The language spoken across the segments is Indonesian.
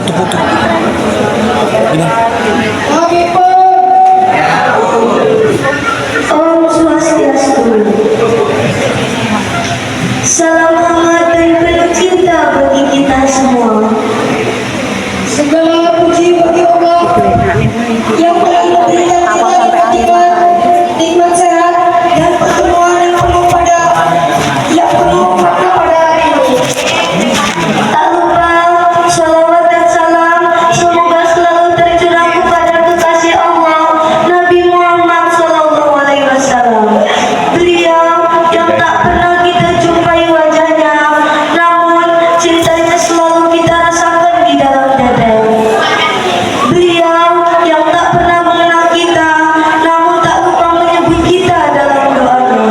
Putu-putu. Bilang. Om Swastiastu. Salam hangat dan penuh cinta bagi kita semua. Segala puji bagi Allah yang telah memberikan kita nikmat sehat dan pertemuan yang penuh makna pada hari ini. Tak lupa salawat dan salam semoga selalu tercurah kepada kekasih Allah Nabi Muhammad SAW. Beliau yang tak pernah kita jumpai wajahnya, namun cintanya selalu kita rasakan di dalam dada. Beliau yang tak pernah mengenal kita, namun tak lupa menyebut kita dalam doanya.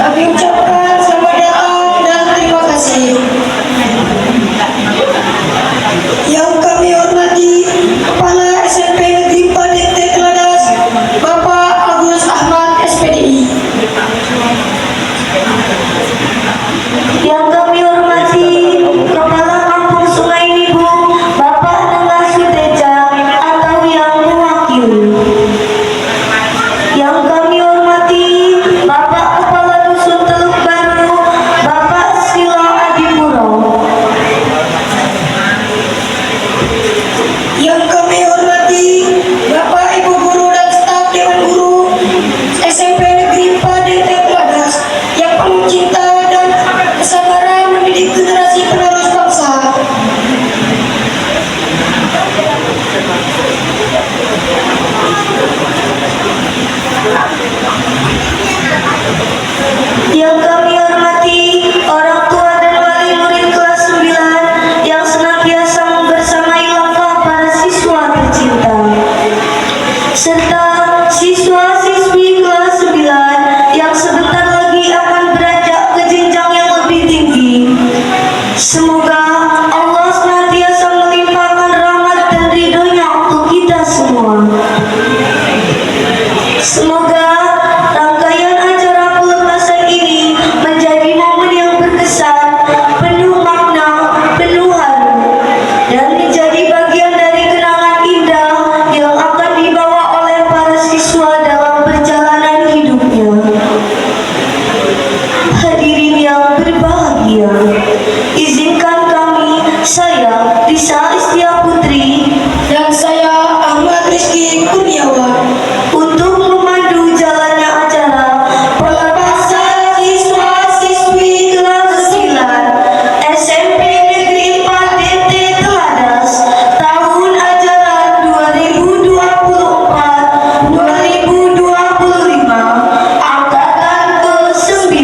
Kami ucapkan selamat datang dan terima kasih. Yang kami hormati Kepala SMP Negeri 4 DT Teladas, Bapak Agus Ahmad SPDI. Yang kami hormati Kepala Kampung Sungai Nibu, Bapak Nengah Suteja atau yang mewakili. Yang kami hormati Bapak Kepala Dusun Teluk Baru, Bapak Sila Adipuro. Yang kami hormati Bapak Ibu Guru dan staf Dewan Guru SMP Negeri 4 DT Teladas yang penuh cinta dan kesabaran mendidik generasi penerus bangsa. Yang kami hormati orang tua dan wali murid kelas 9 yang senantiasa membersamai langkah para siswa tercinta, serta siswa-siswi kelas 9 yang sebentar lagi akan beranjak ke jenjang yang lebih tinggi. Semoga Allah senantiasa melimpahkan rahmat dan ridhonya untuk kita semua. Semoga rangkaian acara pelepasan ini menjadi momen yang berkesan, penuh makna, penuh haru, dan menjadi bagian dari kenangan indah yang akan dibawa oleh para siswa dalam perjalanan hidupnya. Hadirin yang berbahagia, izinkan kami, saya Lisa Istia Putri Dan saya Ahmad Rizky Kurniawan untuk memandu jalannya acara pelepasan siswa-siswi kelas 9 SMP Negeri 4 DT Teladas tahun ajaran 2024-2025 angkatan ke-9.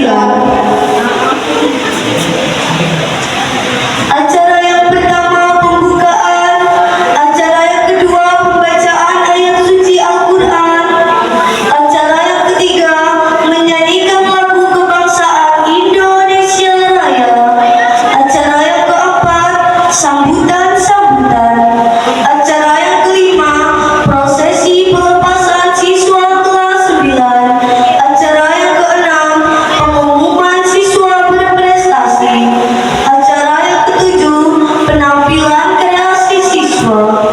Acara yang pertama pembukaan, acara yang kedua pembacaan ayat suci Al-Quran, acara yang ketiga menyanyikan lagu kebangsaan Indonesia Raya, acara yang keempat sambutan-sambutan, acara yang kelima prosesi pelepasan siswa kelas 9, acara yang keenam pengumuman siswa berprestasi, acara yang ketujuh penampilan kreasi siswa,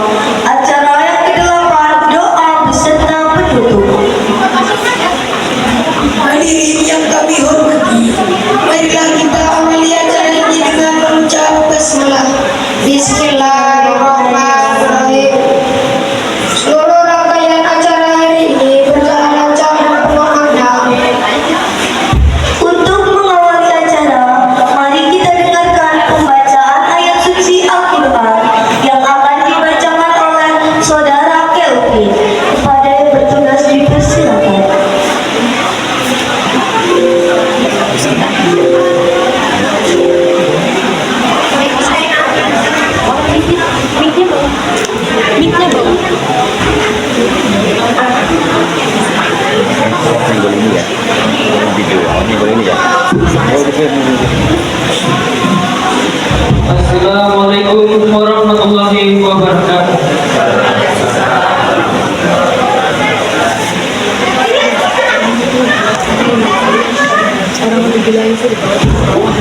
acara yang kedelapan doa beserta penutup. hadirin yang kami hormati, marilah kita awali acara ini dengan mengucap basmalah. Bismillahirrahmanirrahim. Seluruh rangkaian acara hari ini berjalan lancar dan penuh makna. Untuk mengawali acara, mari kita dengarkan pembacaan ayat suci Al-Quran yang akan dibacakan oleh Saudara Kelvin. Kepada yang bertugas dipersilakan. Yang boleh ini ya. Video. Ini boleh ini ya. Assalamualaikum warahmatullahi wabarakatuh. Orang lebih bilang sih di bawah.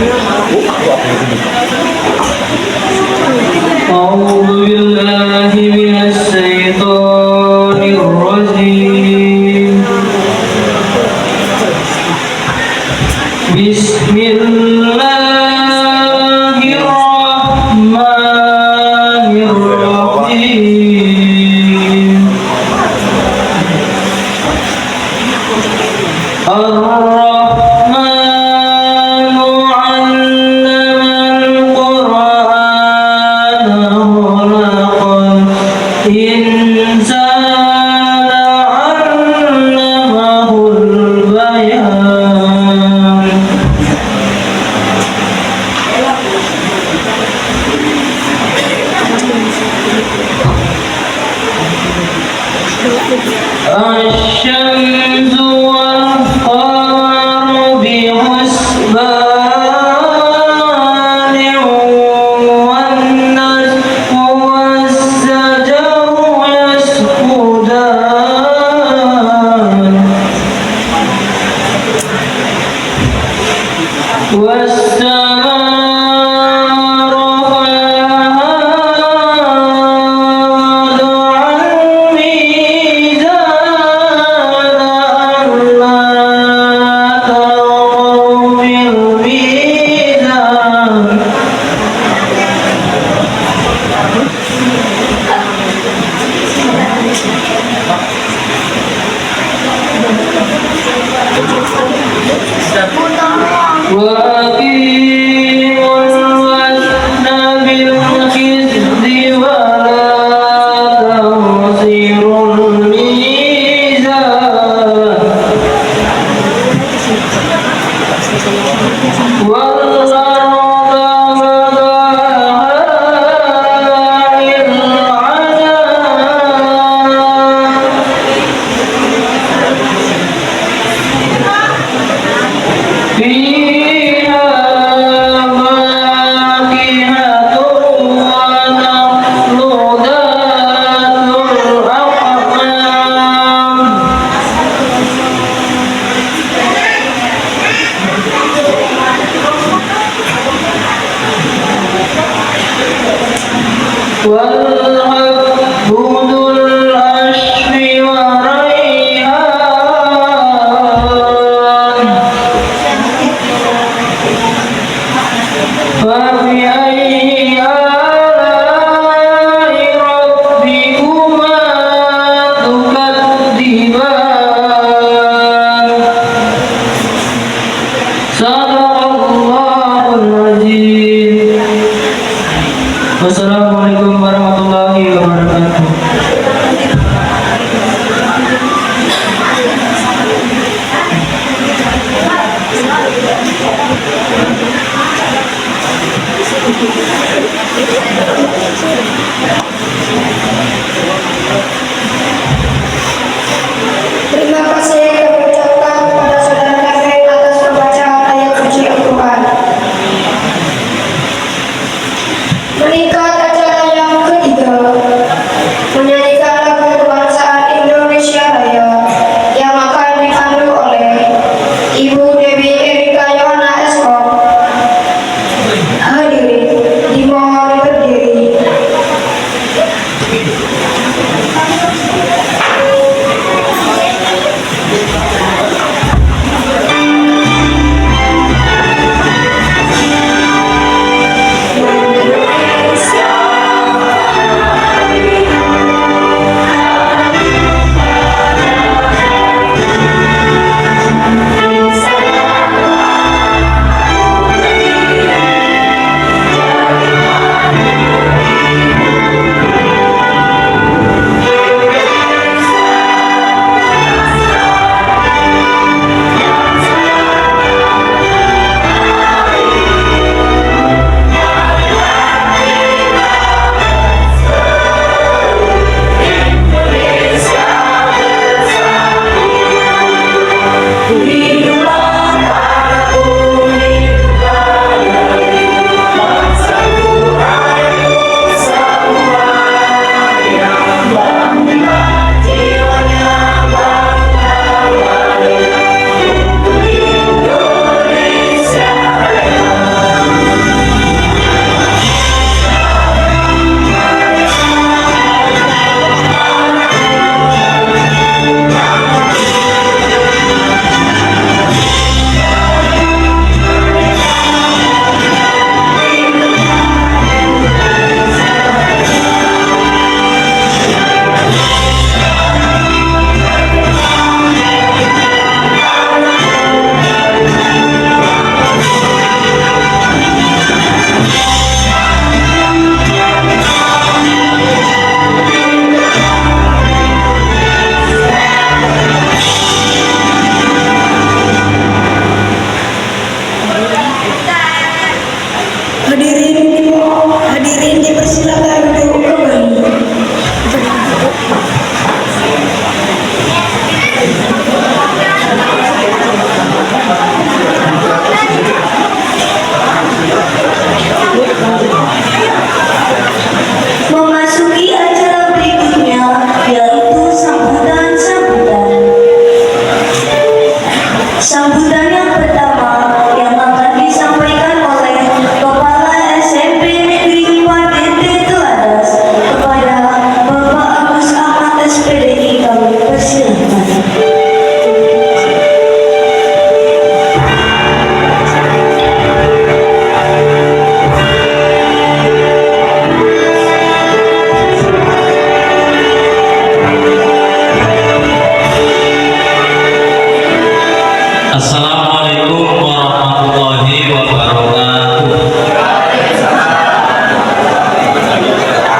Bismillahirrahmanirrahim. Ar-Rahmanu 'allamal Qur'ana khalaqal insana 'allamahul bayan. الشمس والقمر بحسبان والنجم والشجر يسجدان والسماء رفعها ووضع الميزان ألا تطغوا في الميزان وأقيموا الوزن بالقسط ولا تخسروا الميزان والأرض وضعها للعنان فيها فاكهة ونخل ذات الأكمام Assalamualaikum warahmatullahi wabarakatuh.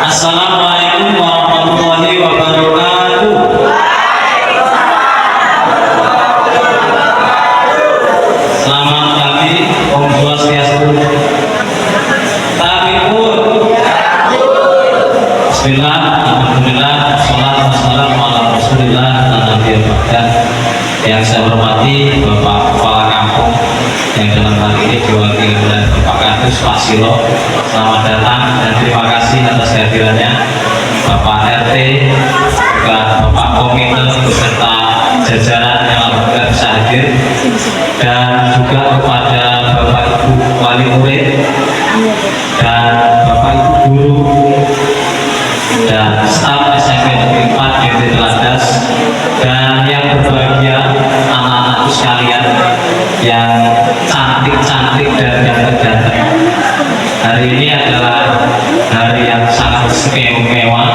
Assalamualaikum warahmatullahi wabarakatuh. Selamat pagi, Om Swastiastu. Takbir. Bismillah, alhamdulillah, salatu wassalamu ala Rasulillah dan Nabi Muhammad. Yang saya hormati Bapak Kepala Kampung yang dalam hal ini diwakili oleh Bapak Kadus Pak Silo, selamat datang dan terima kasih atas kehadirannya. Bapak RT, juga Bapak Komite beserta jajaran yang alhamdulillah bisa hadir, dan juga kepada Bapak Ibu wali murid dan Bapak Ibu guru dan staf SMP Negeri 4 DT Teladas, dan yang berbahagia anak-anakku sekalian yang cantik-cantik dan ganteng-ganteng. Hari ini adalah hari yang sangat istimewa.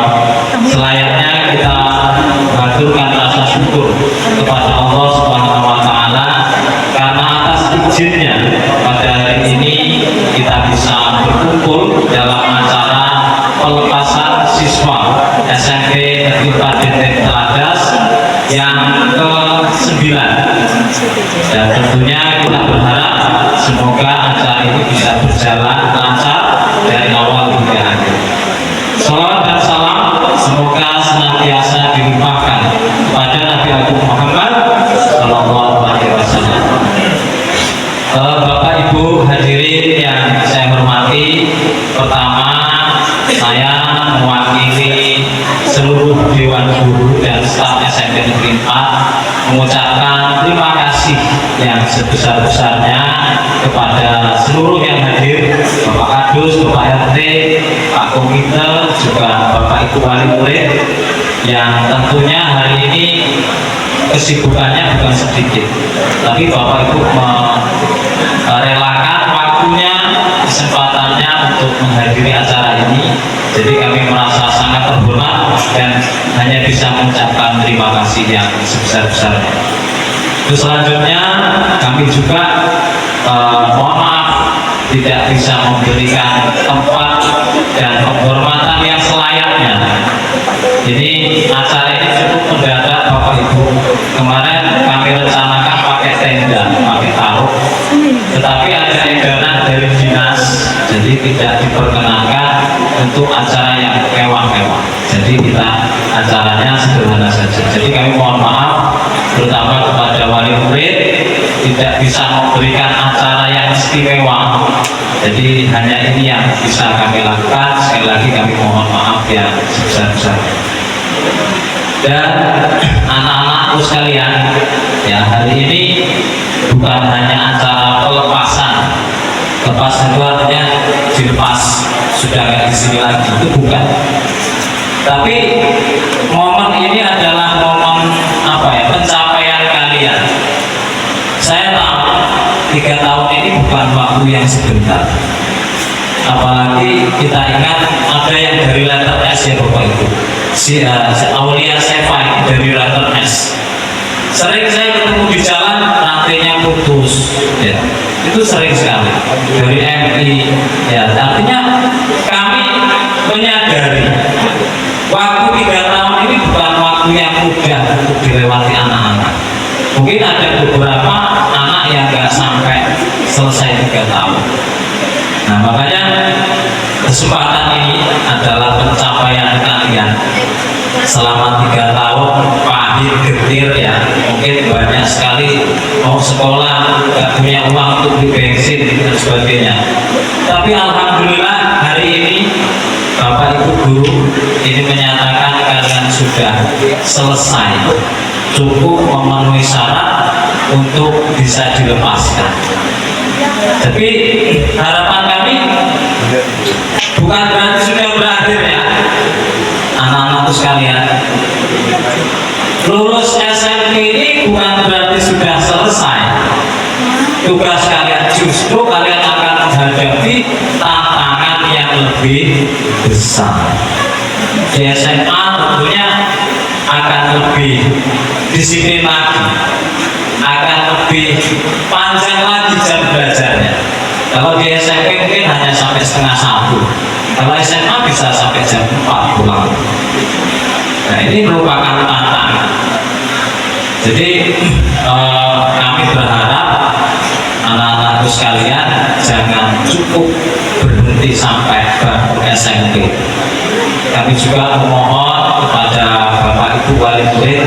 Selayaknya kita mengaturkan rasa syukur kepada Allah Subhanahu wa Ta'ala karena atas izinnya pada hari ini kita bisa berkumpul dalam acara pelepasan siswa SMP Negeri 4 DT Teladas yang ke-9, dan tentunya kita berharap semoga acara ini bisa berjalan lancar dari awal hingga akhir. Salawat dan salam semoga senantiasa dilimpahkan kepada Nabi Agung Muhammad Sallallahu Alaihi Wasallam. Bapak Ibu hadirin yang saya hormati, pertama saya mewakili seluruh Dewan Guru dan staf SMP Negeri 4 mengucapkan terima kasih yang sebesar-besarnya kepada seluruh yang hadir, Bapak Kadus, Bapak RT, Pak Komite, juga Bapak Ibu wali murid yang tentunya hari ini kesibukannya bukan sedikit, tapi Bapak Ibu merelakan waktunya, kesempatannya untuk menghadiri acara ini. Jadi kami merasa sangat terhormat dan hanya bisa mengucapkan terima kasih yang sebesar-besarnya. Terus selanjutnya kami juga mohon maaf tidak bisa memberikan tempat dan penghormatan yang selayaknya. Jadi acara ini cukup mendadak Bapak Ibu. Kemarin kami rencanakan pakai tenda, pakai taruh, tetapi ada edaran dari dinas, jadi tidak diperkenankan untuk acara yang mewah-mewah. Jadi kita acaranya sederhana saja. Jadi kami mohon maaf, terutama kepada wali murid, tidak bisa memberikan acara yang istimewa. Jadi hanya ini yang bisa kami lakukan. Sekali lagi kami mohon maaf yang sebesar-besarnya. Dan anak-anakku sekalian, ya hari ini bukan hanya acara pelepasan. Lepas itu artinya dilepas, sudah nggak di sini lagi, itu bukan. Tapi momen ini adalah momen pencapaian kalian. Saya tahu 3 tahun ini bukan waktu yang sebentar. Apalagi kita ingat ada yang dari letter S ya Bapak Ibu. Si Aulia Sefa dari letter S. Sering saya ketemu di jalan rantainya putus, ya. Itu sering sekali dari MI, ya. Artinya kami menyadari waktu 3 tahun ini bukan waktu yang mudah untuk dilewati anak-anak. Mungkin ada beberapa anak yang nggak sampai selesai 3 tahun. Nah makanya kesempatan ini adalah pencapaian kalian selama 3 tahun pahit getir ya. Mungkin banyak sekali mau sekolah nggak punya uang untuk beli bensin dan sebagainya. Tapi alhamdulillah hari ini Bapak Ibu guru ini menyatakan kalian sudah selesai, cukup memenuhi syarat untuk bisa dilepaskan. Tapi harapan kami bukan berarti sudah berakhir ya anak-anakku sekalian. Lulus SMP ini bukan berarti sudah selesai tugas kalian, justru kalian akan menghadapi tantangan yang lebih besar. Di SMA tentunya akan lebih disiplin lagi, akan lebih panjang lagi jam belajarnya. Kalau di SMP mungkin hanya sampai setengah 1, kalau SMA bisa sampai jam 4 pulang. Nah, ini merupakan tantangan. Jadi kami berharap anak-anakku sekalian jangan cukup berhenti sampai bangku SMP. Kami juga memohon kepada Bapak Ibu wali murid,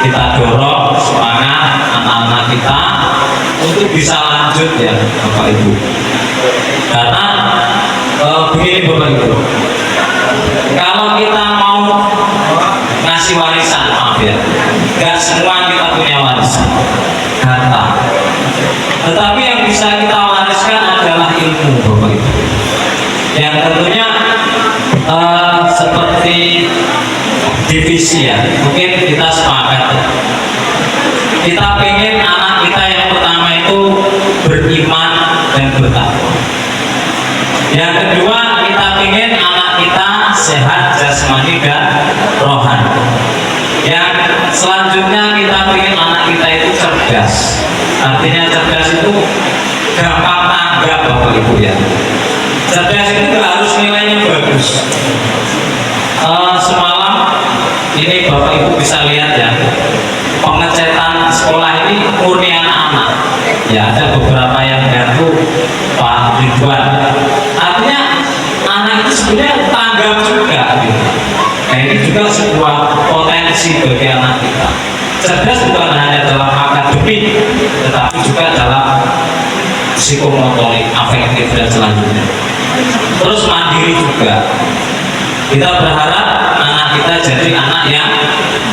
kita dorong semangat anak-anak kita untuk bisa lanjut ya Bapak Ibu. Karena begini Bapak Ibu, kalau kita mau ngasih warisan, maaf ya, gak semua kita punya warisan harta, tetapi yang bisa kita wariskan adalah ilmu Bapak Ibu, yang tentunya seperti divisi ya, mungkin kita sepakat ya. Kita pengen anak kita yang pertama itu beriman dan bertakwa. Yang kedua, kita pengen anak kita sehat jasmani dan rohani. Yang selanjutnya kita pengen anak kita itu cerdas. Artinya cerdas itu gampang tanggap Bapak Ibu ya. Cerdas itu nggak harus nilainya bagus. Semalam ini Bapak Ibu bisa lihat ya, pengecetan sekolah ini murni anak-anak. Ya, ada beberapa yang bantu Pak Ridwan. Artinya anak itu sebenarnya tanggap juga gitu. Nah, ini juga sebuah potensi bagi anak kita. Cerdas bukan hanya dalam akademik, tetapi juga dalam psikomotorik, afektif dan selanjutnya. Terus mandiri juga. Kita berharap anak kita jadi anak yang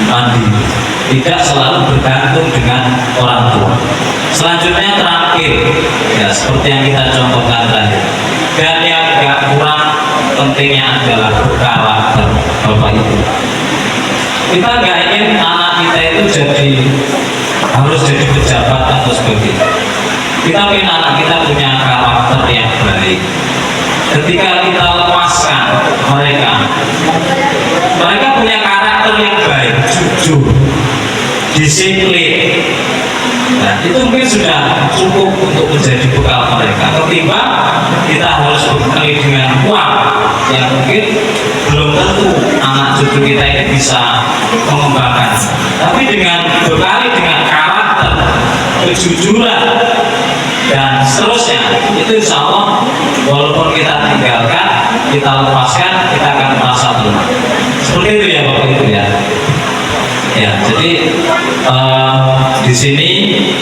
mandiri, tidak selalu bergantung dengan orang tua. Selanjutnya terakhir, ya seperti yang kita contohkan tadi. Dan yang gak kurang pentingnya adalah berkarakter Bapak Ibu. Kita gak ingin anak kita itu harus jadi pejabat atau sebagainya. Kita ingin anak kita punya karakter yang baik. Ketika kita lepaskan mereka punya karakter yang baik, jujur, disiplin. Nah, itu mungkin sudah cukup untuk menjadi bekal mereka. Ketimbang kita harus berbekali dengan uang yang mungkin belum tentu anak cucu kita ini bisa mengembangkan. Tapi dengan bekali dengan karakter, kejujuran, dan seterusnya, itu insya Allah walaupun kita tinggalkan, kita lepaskan, kita akan merasa tenang. Seperti itu ya Bapak Ibu ya. Ya, jadi di sini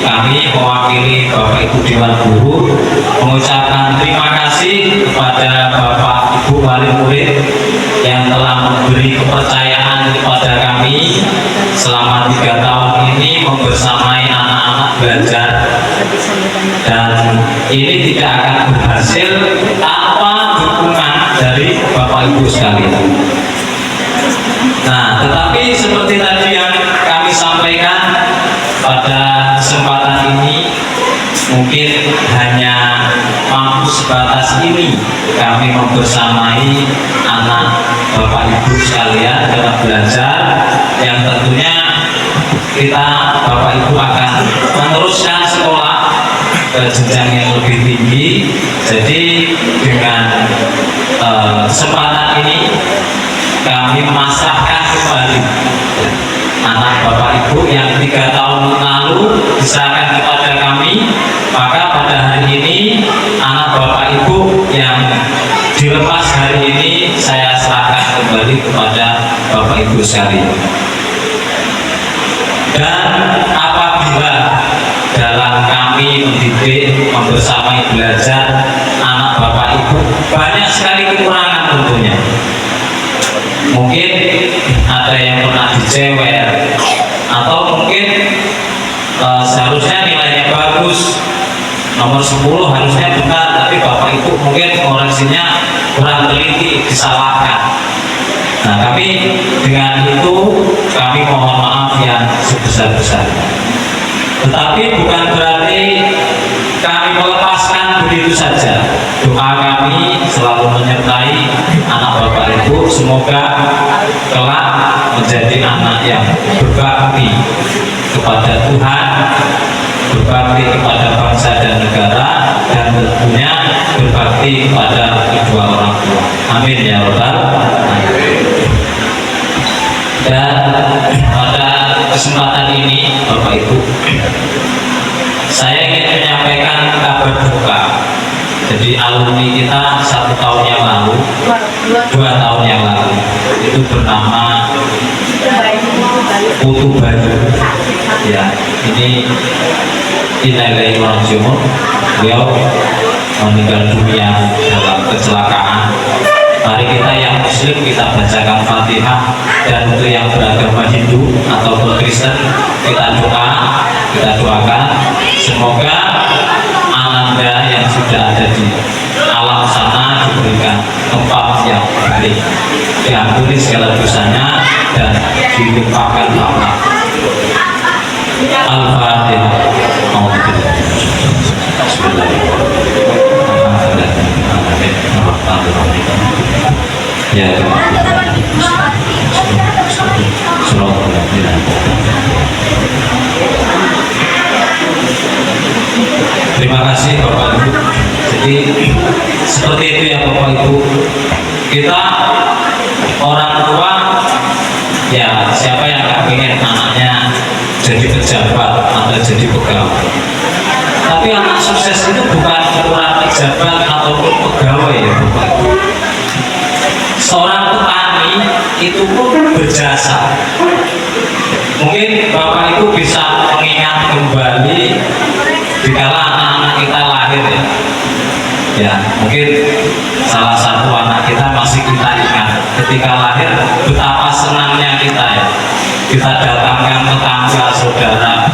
kami mewakili Bapak Ibu Dewan Guru mengucapkan terima kasih kepada Bapak Ibu wali murid yang telah memberi kepercayaan kepada kami selama 3 tahun ini membersamai anak-anak belajar, dan ini tidak akan berhasil tanpa dukungan dari Bapak Ibu sekalian. Nah, tetapi seperti tadi yang kami sampaikan pada kesempatan ini, mungkin hanya mampu sebatas ini kami membersamai anak Bapak Ibu sekalian dalam belajar, yang tentunya kita Bapak Ibu akan meneruskan sekolah ke jenjang yang lebih tinggi. Jadi dengan kesempatan ini kami memasrahkan kembali anak Bapak Ibu yang 3 tahun lalu diserahkan kepada kami, maka pada hari ini anak Bapak Ibu yang dilepas hari ini saya serahkan kembali kepada Bapak Ibu sekalian. Dan apabila dalam kami mendidik, membersamai belajar anak Bapak Ibu banyak sekali kekurangan tentunya. Mungkin ada yang pernah dicewer, atau mungkin seharusnya nilainya bagus, nomor 10 harusnya benar, tapi Bapak Ibu mungkin koreksinya kurang teliti, disalahkan. Nah, tapi dengan itu kami mohon maaf yang sebesar-besarnya. Tetapi bukan berarti kami melepaskan begitu saja. Doa kami selalu menyertai anak Bapak Ibu, semoga kelak menjadi anak yang berbakti kepada Tuhan, berbakti kepada bangsa dan negara, dan tentunya berbakti kepada kedua orang tua. Amin ya Rabbal alamin. Dan pada kesempatan ini Bapak Ibu, saya ingin menyampaikan kabar duka. Jadi alumni kita 1 tahun yang lalu, 2 tahun yang lalu, itu bernama Putu Bayu. Ya, ini Inalillahi wa inna ilaihi raji'un. Beliau meninggal dunia dalam kecelakaan. Mari kita yang Muslim kita bacakan Fatihah, dan untuk yang beragama Hindu ataupun Kristen kita doakan semoga ananda yang sudah ada di alam sana diberikan tempat yang baik, diampuni segala dosanya dan dilimpahkan rahmat. Al-Fatihah. Ya, terima kasih Bapak Ibu. Jadi seperti itu ya Bapak Ibu, kita orang tua ya, siapa yang nggak pengen anaknya jadi pejabat atau jadi pegawai. Tapi anak sukses itu bukan ukuran pejabat ataupun pegawai ya Bapak Ibu. Seorang petani itu pun berjasa. Mungkin Bapak Ibu bisa mengingat kembali dikala anak-anak kita lahir ya. Ya, mungkin salah satu anak kita masih kita ingat ketika lahir betapa senangnya kita ya. Kita datangkan tetangga, saudara.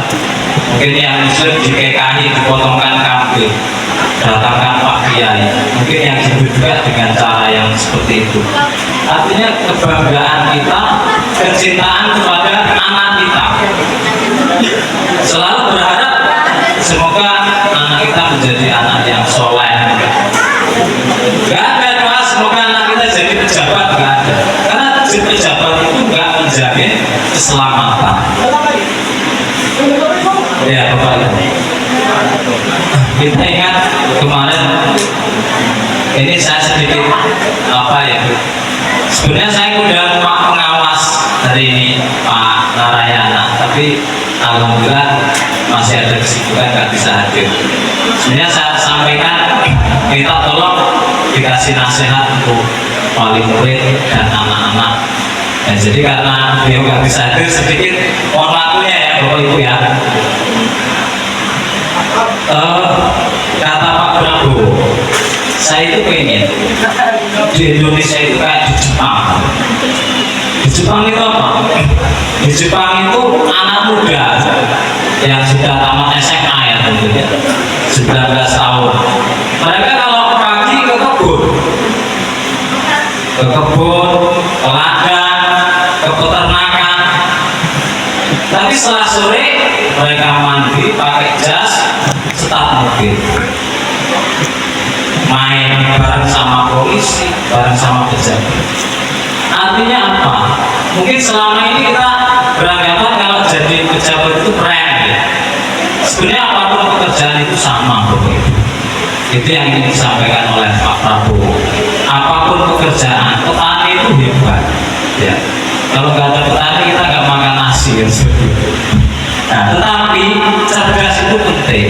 Mungkin yang Muslim dikekahi, dipotongkan kambing, datangkan Pak Kiai. Mungkin yang Hindu juga dengan cara yang seperti itu. Artinya kebanggaan kita, kecintaan kepada anak kita. Selalu berharap semoga anak kita menjadi anak yang soleh. Gak ada doa semoga anak kita jadi pejabat, gak ada. Karena jadi pejabat itu gak menjamin keselamatan. Ya Bapak Ibu, kita ingat kemarin ini saya sedikit apa ya, sebenarnya saya udah pengawas hari ini Pak Narayana, tapi alhamdulillah masih ada kesibukan nggak bisa hadir. Sebenarnya saya sampaikan kita tolong dikasih nasihat untuk wali murid dan anak-anak. Ya, jadi karena beliau nggak bisa hadir, sedikit mohon waktunya ya Bapak Ibu ya. Kata Pak Prabowo, saya itu pengen di Indonesia itu kayak di Jepang. Di Jepang itu apa? Di Jepang itu anak muda yang sudah tamat SMA ya tentunya, 19 tahun. Mereka kalau pagi ke kebun, ke ladang, ke peternakan. Tapi setelah sore mereka mandi pakai jas, start mobil, main bareng sama polisi, bareng sama pejabat. Artinya apa? Mungkin selama ini kita beranggapan kalau jadi pejabat itu keren ya. Sebenarnya apapun pekerjaan itu sama Bapak Ibu. Itu yang ingin disampaikan oleh Pak Prabowo. Apapun pekerjaan, petani itu hebat ya. Kalau nggak ada petani kita nggak makan nasi ya. Nah, tetapi cerdas itu penting.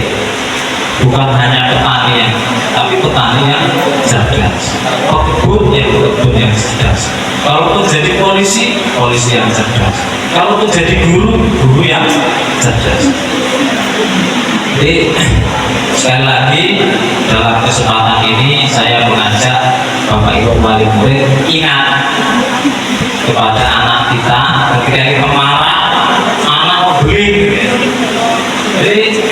Bukan hanya petani yang, tapi petani yang cerdas. Pekebun yang cerdas. Kalaupun jadi polisi yang cerdas. Kalaupun jadi guru yang cerdas. Jadi sekali lagi dalam kesempatan ini saya mengajak Bapak Ibu wali murid ingat kepada anak kita ketika kita marah, anak mau beli. Jadi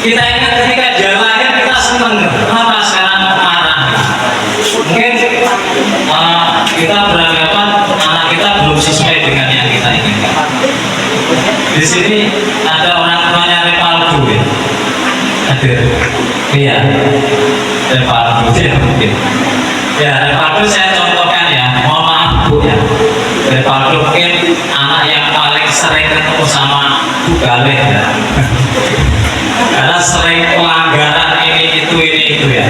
kita ingat ketika dia lahir kita senang, kenapa sekarang marah? Mungkin kita beranggapan anak kita belum sesuai dengan yang kita inginkan. Di sini ada orang tuanya Revaldo ya. Hadir. Iya. Revaldo ya mungkin. Ya Revaldo saya contohkan ya. Mohon maaf Bu ya. dari Faldo mungkin anak yang paling sering ketemu sama Bu Galih ya. Karena sering pelanggaran ini itu ya.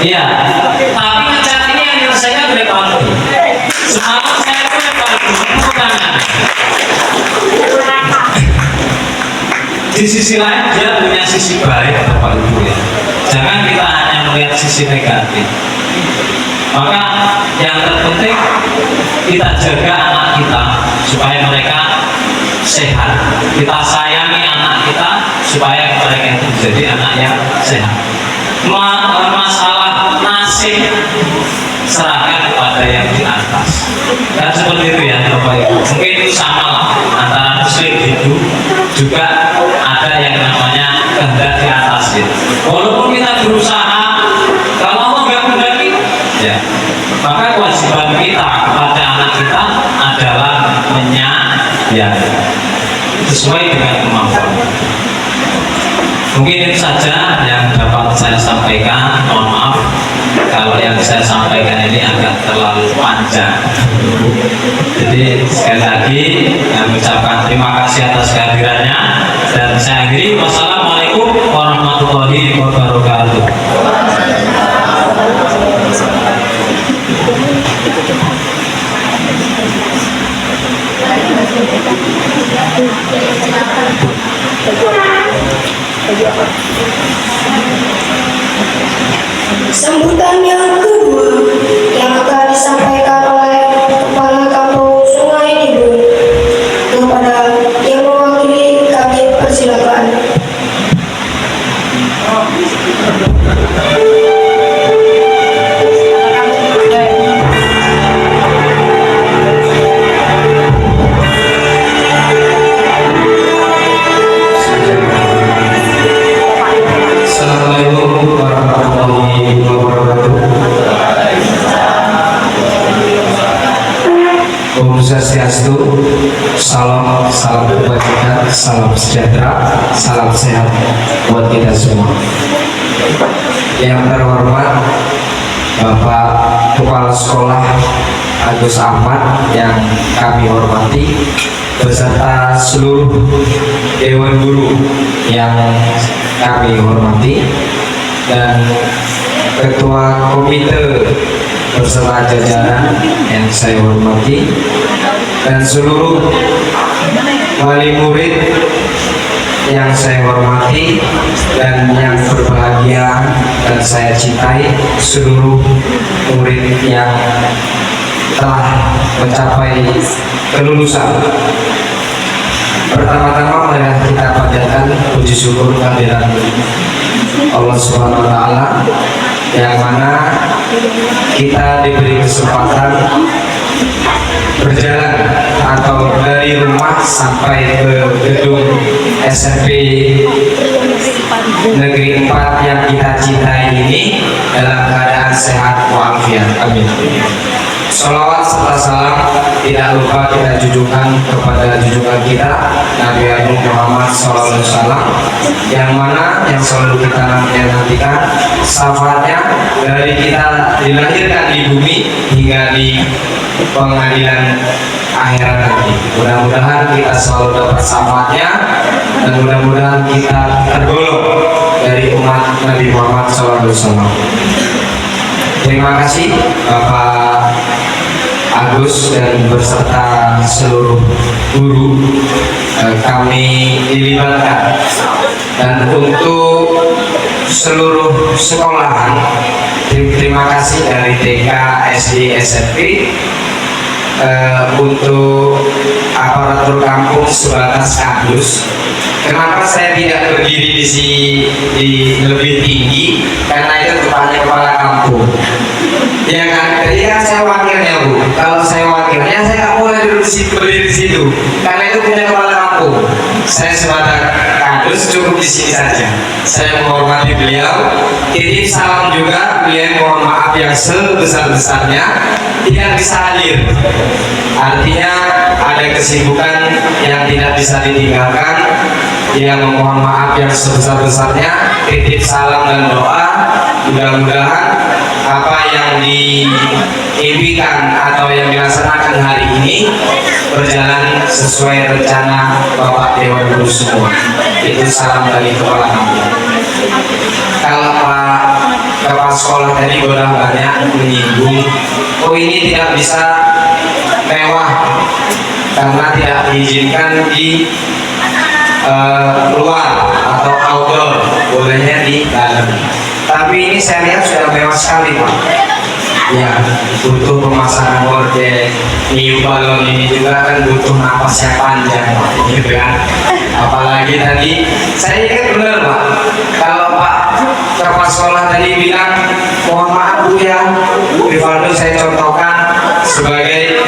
Iya. Tapi ngecat ini yang nyelesaikan dari Faldo. Semalam saya punya Faldo, bukan. Di sisi lain dia punya sisi baik Bapak Ibu ya. Jangan kita hanya melihat sisi negatif. Maka yang terpenting kita jaga anak kita supaya mereka sehat. Kita sayangi anak kita supaya mereka itu menjadi anak yang sehat. Masalah nasib serahkan kepada yang di atas. Dan seperti itu ya Bapak Ibu. Mungkin itu sama lah antara Muslim Hindu juga ada yang namanya kehendak di atas gitu. Walaupun kita berusaha, kalau Allah nggak menghendaki, ya maka kewajiban kita kepada anak kita adalah menyayangi sesuai dengan kemampuan. Mungkin itu saja yang dapat saya sampaikan. Mohon maaf kalau yang saya sampaikan ini agak terlalu panjang. Jadi sekali lagi saya mengucapkan terima kasih atas kehadirannya dan saya akhiri. Wassalamualaikum warahmatullahi wabarakatuh. Sambutan yang kedua yang akan disampaikan oleh Kepala Kampung Sungai Kidul. Kepada yang mewakili kami persilakan. Assalamualaikum warahmatullahi wabarakatuh. Om Swastiastu, salam kebajikan, salam sejahtera, salam sehat buat kita semua. Yang terhormat Bapak Kepala Sekolah Agus Ahmad yang kami hormati, beserta seluruh Dewan Guru yang kami hormati, dan Ketua Komite beserta jajaran yang saya hormati, dan seluruh wali murid yang saya hormati dan yang berbahagia dan saya cintai, seluruh murid yang telah mencapai kelulusan. Pertama-tama marilah kita panjatkan puji syukur kehadiran Allah Subhanahu wa Ta'ala, yang mana kita diberi kesempatan berjalan atau dari rumah sampai ke gedung SMP Negeri 4 yang kita cintai ini dalam keadaan sehat walafiat. Amin. Salawat serta salam tidak lupa kita jujukan kepada jujukan kita Nabi Agung Muhammad SAW, yang mana yang selalu kita nantikan syafaatnya dari kita dilahirkan di bumi hingga di pengadilan akhirat nanti. Mudah-mudahan kita selalu dapat syafaatnya dan mudah-mudahan kita tergolong dari umat Nabi Muhammad SAW. Terima kasih Bapak Agus dan beserta seluruh guru kami dilibatkan, dan untuk seluruh sekolahan terima kasih dari TK, SD, SMP, untuk aparatur kampung sebatas kardus. Kenapa saya tidak berdiri di lebih tinggi? Karena itu tempatnya kepala kampung. Ya kan, jadi kan saya wakilnya Bu. Kalau saya wakilnya, saya nggak boleh berdiri di situ. Karena itu punya kepala kampung. Saya sebatas kardus cukup di sini saja. Saya menghormati beliau. Titip salam juga, beliau mohon maaf yang sebesar-besarnya tidak bisa hadir. Artinya ada kesibukan yang tidak bisa ditinggalkan. Dia memohon maaf yang sebesar-besarnya. Titip salam dan doa, mudah-mudahan apa yang diimpikan atau yang dilaksanakan hari ini berjalan sesuai rencana Bapak Dewan Guru semua. Itu salam dari kepala kampung. Kalau Pak Kepala Sekolah tadi udah banyak menyinggung, oh ini tidak bisa mewah karena tidak diizinkan di luar atau outdoor, bolehnya di dalam. Tapi ini saya lihat sudah mewah sekali Pak. Ya, butuh pemasangan gorden, niup balon ini juga kan butuh napas yang panjang Pak, gitu kan. Apalagi tadi saya ingat benar Pak, kalau Pak Kepala Sekolah tadi bilang mohon maaf Bu ya, Rivaldo saya contohkan sebagai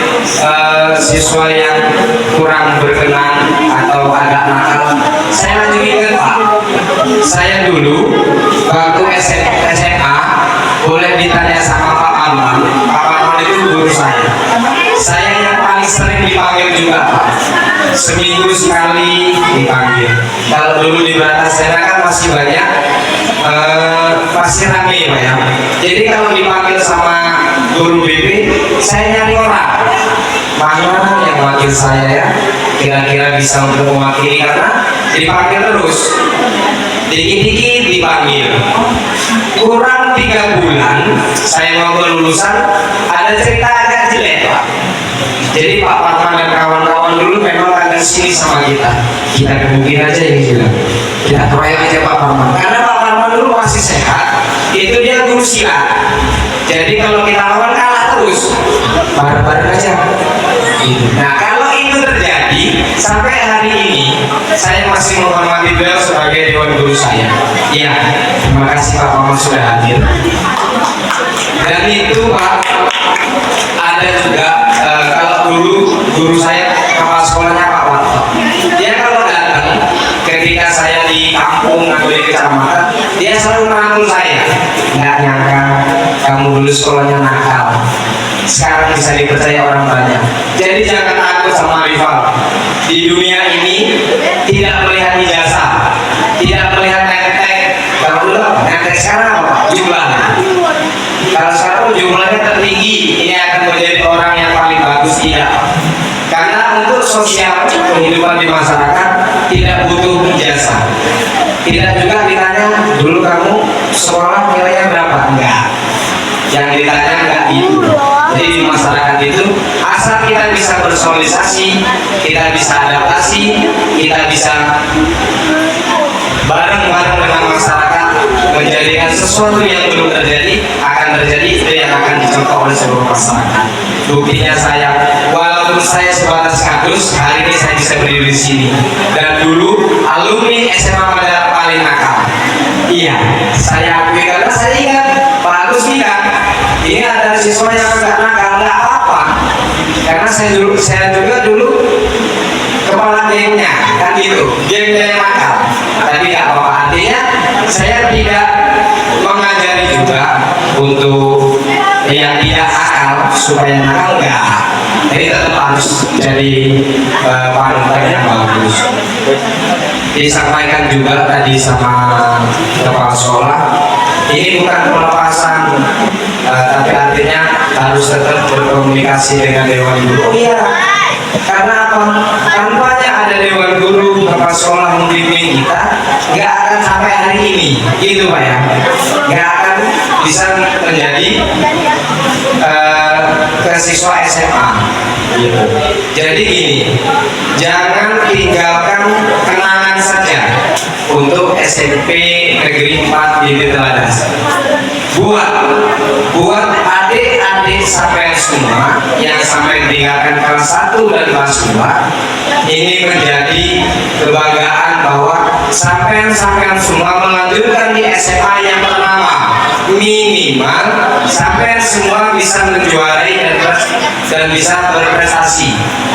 siswa yang kurang berkenan atau agak nakal. Saya lanjut ingat Pak, saya dulu waktu SMA boleh ditanya sama Pak Arman. Pak Arman itu guru saya. Saya yang paling sering dipanggil juga Pak. Seminggu sekali dipanggil. Kalau dulu di Bratasena kan masih banyak, masih rame Pak ya. Jadi kalau dipanggil sama guru BP, saya nyari orang. Mana yang wakil saya ya, kira-kira bisa untuk mewakili, karena dipanggil terus, dikit-dikit dipanggil. Kurang 3 bulan saya mau kelulusan, ada cerita agak jelek Pak. Jadi Pak Parman dan kawan-kawan dulu memang agak sini sama kita gebukin aja yang bilang, kita keroyok aja Pak Parman, karena Pak Parman dulu masih sehat, itu dia guru silat. Jadi kalau kita lawan kalah terus, bareng-bareng aja. Nah kalau itu terjadi sampai hari ini, saya masih menghormati beliau sebagai Dewan Guru saya. Ya, terima kasih Pak Parman sudah hadir. Dan itu Pak, ada juga kalau dulu guru saya kepala sekolahnya Pak Warto, dia kalau datang ketika saya di kampung atau di kecamatan, dia selalu merangkul saya. Nggak nyangka kamu dulu sekolahnya nakal, sekarang bisa dipercaya orang banyak. Jadi jangan takut sama rival. Di dunia ini tidak melihat ijazah, tidak melihat netek. Kalau dulu netek, sekarang apa? Jumlahnya. Kalau sekarang jumlahnya tertinggi, ini akan menjadi orang yang paling bagus, tidak. Karena untuk sosial kehidupan di masyarakat tidak butuh ijazah. Tidak juga ditanya dulu kamu sekolah nilainya berapa, enggak. Yang ditanya enggak itu. Jadi di masyarakat itu asal kita bisa bersosialisasi, kita bisa adaptasi, kita bisa bareng-bareng dengan masyarakat menjadikan sesuatu yang belum terjadi akan terjadi, itu yang akan dicontoh oleh seluruh masyarakat. Buktinya saya, walaupun saya sebatas kardus, hari ini saya bisa berdiri di sini. Dan dulu alumni SMA Madara paling nakal. Iya, saya akui karena saya ingat Pak Agus bilang, ini ada siswa yang agak nakal, nggak apa-apa. Karena saya juga dulu kepala gengnya, kan gitu, gengnya yang nakal. Tapi nggak apa-apa, artinya saya tidak mengajari juga untuk yang tidak nakal supaya nakal, enggak. Jadi tetap harus jadi panutan yang bagus. Disampaikan juga tadi sama kepala sekolah, ini bukan pelepasan, tapi artinya harus tetap berkomunikasi dengan Dewan Guru. Oh iya, karena apa? Tanpanya ada Dewan Guru, kepala sekolah membimbing kita, nggak akan sampai hari ini, gitu Pak ya. Nggak akan bisa menjadi ke siswa SMA. Gitu. Jadi gini, jangan tinggalkan kenangan saja untuk SMP Negeri 4 di Teladas. Buat adik-adik sampai semua yang sampai tinggalkan kelas 1 dan kelas 2, ini menjadi kebanggaan bahwa sampai semua melanjutkan di SMA yang pertama. Minimal sampai semua bisa menjuarai dan bisa berprestasi.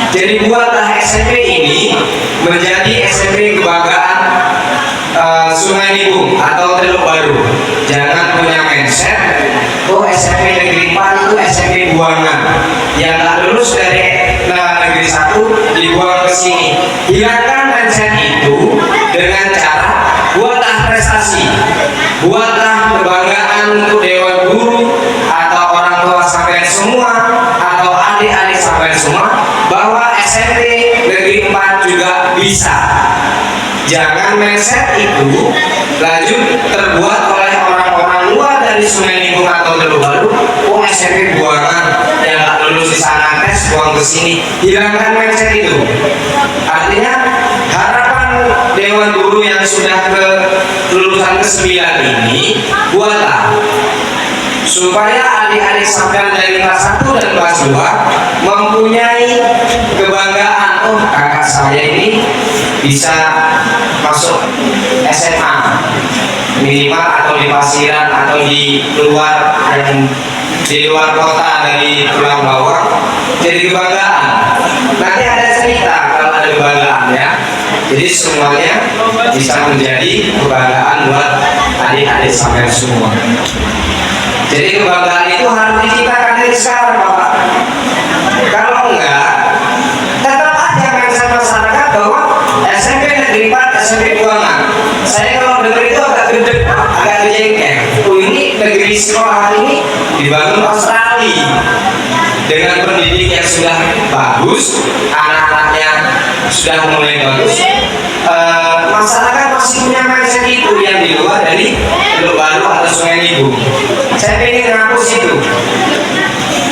Jadi buatlah SMP ini menjadi SMP kebanggaan Sungai Nibung atau Teluk Baru. Jangan punya mindset, oh SMP Negeri 4 itu SMP buangan, yang tak lulus dari Negeri 1 dibuang ke sini. Hilangkan mindset itu dengan cara buatlah prestasi, buatlah kebanggaan untuk Dewan Guru, bisa. Jangan mindset itu lanjut terbuat oleh orang-orang luar dari Sungai Limbung atau Teluk Baru. Oh, SMP buangan, yang nggak lulus di sana tes buang ke sini. Hilangkan mindset itu. Artinya harapan Dewan Guru yang sudah ke lulusan ke-9 ini, buatlah supaya adik-adik sampean dari kelas 1 dan kelas 2 mempunyai kebanggaan. Oh, kakak saya ini bisa masuk SMA minimal, atau di Pasiran atau di luar, yang di luar kota dari Tulang Bawang, jadi kebanggaan. Nanti ada cerita kalau ada kebanggaan ya. Jadi semuanya bisa menjadi kebanggaan buat adik-adik sampai semua. Jadi kebanggaan itu harus diciptakan dari sekarang, Bapak. Kalau enggak, tetap aja mindset masyarakat bahwa SMP Negeri 4, SMP Buangan. Saya kalau dengar itu agak gede, agak jengkel. Oh, ini negeri sekolah ini dibangun Australia dengan pendidik yang sudah bagus, anak-anaknya sudah mulai bagus. Masyarakat masih punya mindset itu yang di luar dari Teluk Baru atau Sungai Limbung. Saya ingin menghapus itu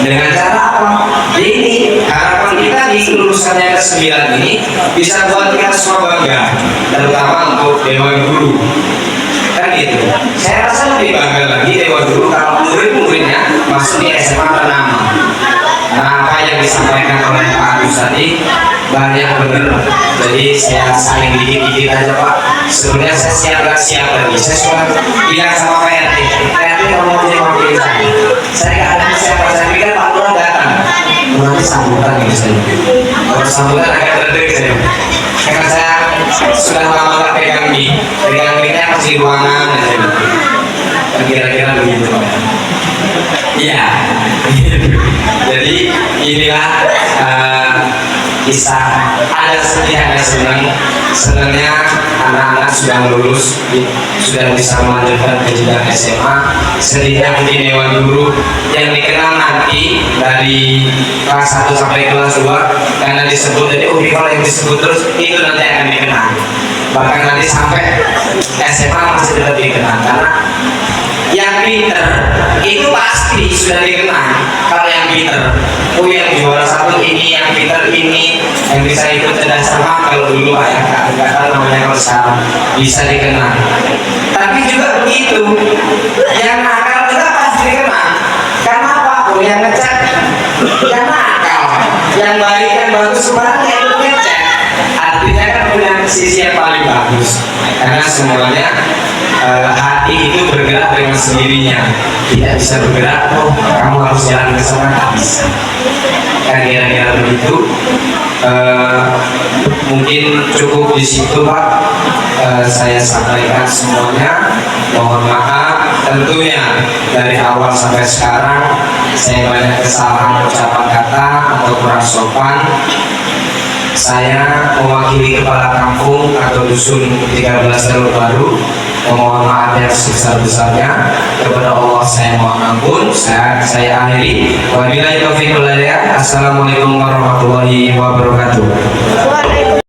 dengan cara apa? Ini harapan kita di lulusannya ke-9 ini bisa buat kita semua bangga, terutama untuk Dewan Guru. Kan gitu. Saya rasa lebih bangga lagi Dewan Guru kalau murid-muridnya masuk di SMA ternama. Nah, apa yang disampaikan oleh Pak Agus tadi banyak benar. Jadi saya saling dikit-dikit aja, Pak. Sebenarnya saya siap gak siap lagi. Saya sudah bilang sama Pak RT, kalau mau jadi wakil saya gak ada siapa. Saya pikir Pak Lurah datang. Nanti sambutan gitu saya. Kalau sambutan agak terderik saya. Karena saya sudah lama gak pegang mic-nya masih di ruangan. Kira-kira begitu, Pak. Iya. Jadi inilah kisah, ada sedih ada senang. Senangnya anak-anak sudah lulus, sudah bisa melanjutkan ke jenjang SMA. Sedihnya mungkin Dewan Guru yang dikenal nanti dari kelas 1 sampai kelas 2 karena disebut. Jadi kalau yang disebut terus itu nanti akan dikenal, bahkan nanti sampai SMA masih tetap dikenal. Karena yang pinter itu pasti sudah dikenal. Kalau yang pinter, oh yang juara 1 ini, yang pinter ini, yang bisa ikut cerdas sama, kalau dulu ayah nggak tahu namanya kalau sekarang bisa dikenal. Tapi juga begitu, yang nakal juga pasti dikenal. Karena apa? Oh yang ngecek, yang nakal, yang baik, yang bagus semuanya ikut ngecek. Artinya kan punya sisi yang paling bagus. Karena semuanya hati itu bergerak dengan sendirinya, tidak bisa bergerak. Oh, kamu harus jalan ke sana, tak bisa. Kan kira-kira begitu. Mungkin cukup di situ, Pak. Saya sampaikan semuanya. Mohon maaf, tentunya dari awal sampai sekarang saya banyak kesalahan ucapan kata atau kurang sopan. Saya mewakili kepala kampung atau dusun 13 Teluk Baru memohon maaf yang sebesar-besarnya. Kepada Allah saya mohon ampun. Saya akhiri. Wabillahi taufiq wal hidayah. Assalamualaikum warahmatullahi wabarakatuh.